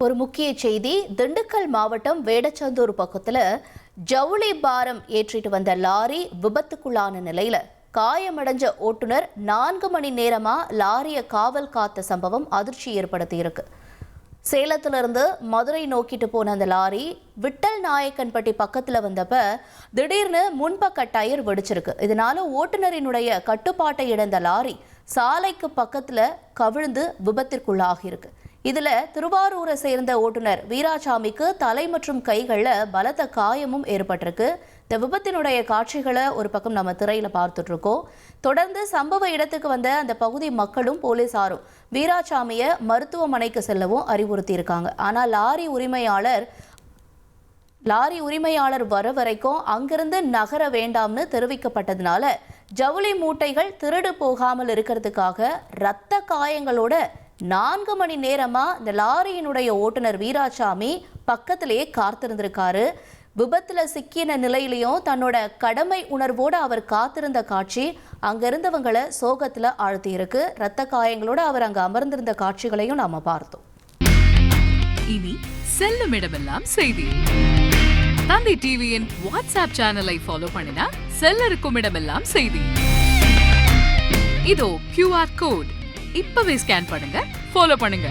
ஒரு முக்கிய செய்தி, திண்டுக்கல் மாவட்டம் வேடச்சந்தூர் பக்கத்துல ஜவுளி பாரம் ஏற்றிட்டு வந்த லாரி விபத்துக்குள்ளான நிலையில காயமடைஞ்ச ஓட்டுநர் 4 மணி நேரமா லாரிய காவல் காத்த சம்பவம் அதிர்ச்சி ஏற்படுத்தி இருக்கு. சேலத்திலிருந்து மதுரை நோக்கிட்டு போன அந்த லாரி விட்டல் நாயக்கன்பட்டி பக்கத்துல வந்தப்ப திடீர்னு முன்பக்க டயர் வெடிச்சிருக்கு. இதனால ஓட்டுநரினுடைய கட்டுப்பாட்டை இழந்த லாரி சாலைக்கு பக்கத்துல கவிழ்ந்து விபத்திற்குள்ளாகி இருக்கு. இதுல திருவாரூரை சேர்ந்த ஓட்டுநர் வீராசாமிக்கு தலை மற்றும் கைகள்ல பலத்த காயமும் ஏற்பட்டிருக்கு. இந்த விபத்தினுடைய காட்சிகளை ஒரு பக்கம் நம்ம திரையில பார்த்துட்டு இருக்கோம். தொடர்ந்து சம்பவ இடத்துக்கு வந்த அந்த பகுதி மக்களும் போலீசாரும் வீராசாமியை மருத்துவமனைக்கு செல்லவும் அறிவுறுத்தி இருக்காங்க. ஆனால் லாரி உரிமையாளர் வர வரைக்கும் அங்கிருந்து நகர வேண்டாம்னு தெரிவிக்கப்பட்டதுனால ஜவுளி மூட்டைகள் திருடு போகாமல் இருக்கிறதுக்காக இரத்த காயங்களோட 4 மணி நேரமா இந்த லாரியினுடைய ஓட்டுநர் வீராசாமி பக்கத்திலேயே காத்திருந்திருக்காரு. விபத்துல சிக்கின நிலையிலையும் தன்னோட கடமை உணர்வோடு அவர் காத்திருந்த காட்சி அங்க இருந்தவங்களை சோகத்துல ஆழ்த்தி இருக்கு. இரத்த காயங்களோட அவர் அங்க அமர்ந்திருந்த காட்சிகளையும் நாம பார்த்தோம். இனி செல்லும் இடமெல்லாம் செய்தி. தந்தி டிவியின் வாட்ஸ்அப் சேனலை ஃபாலோ பண்ணினா செல்ல இருக்கும் இடமெல்லாம் செய்தி. இதோ QR கோட் இப்பவே ஸ்கேன் பண்ணுங்க, ஃபாலோ பண்ணுங்க.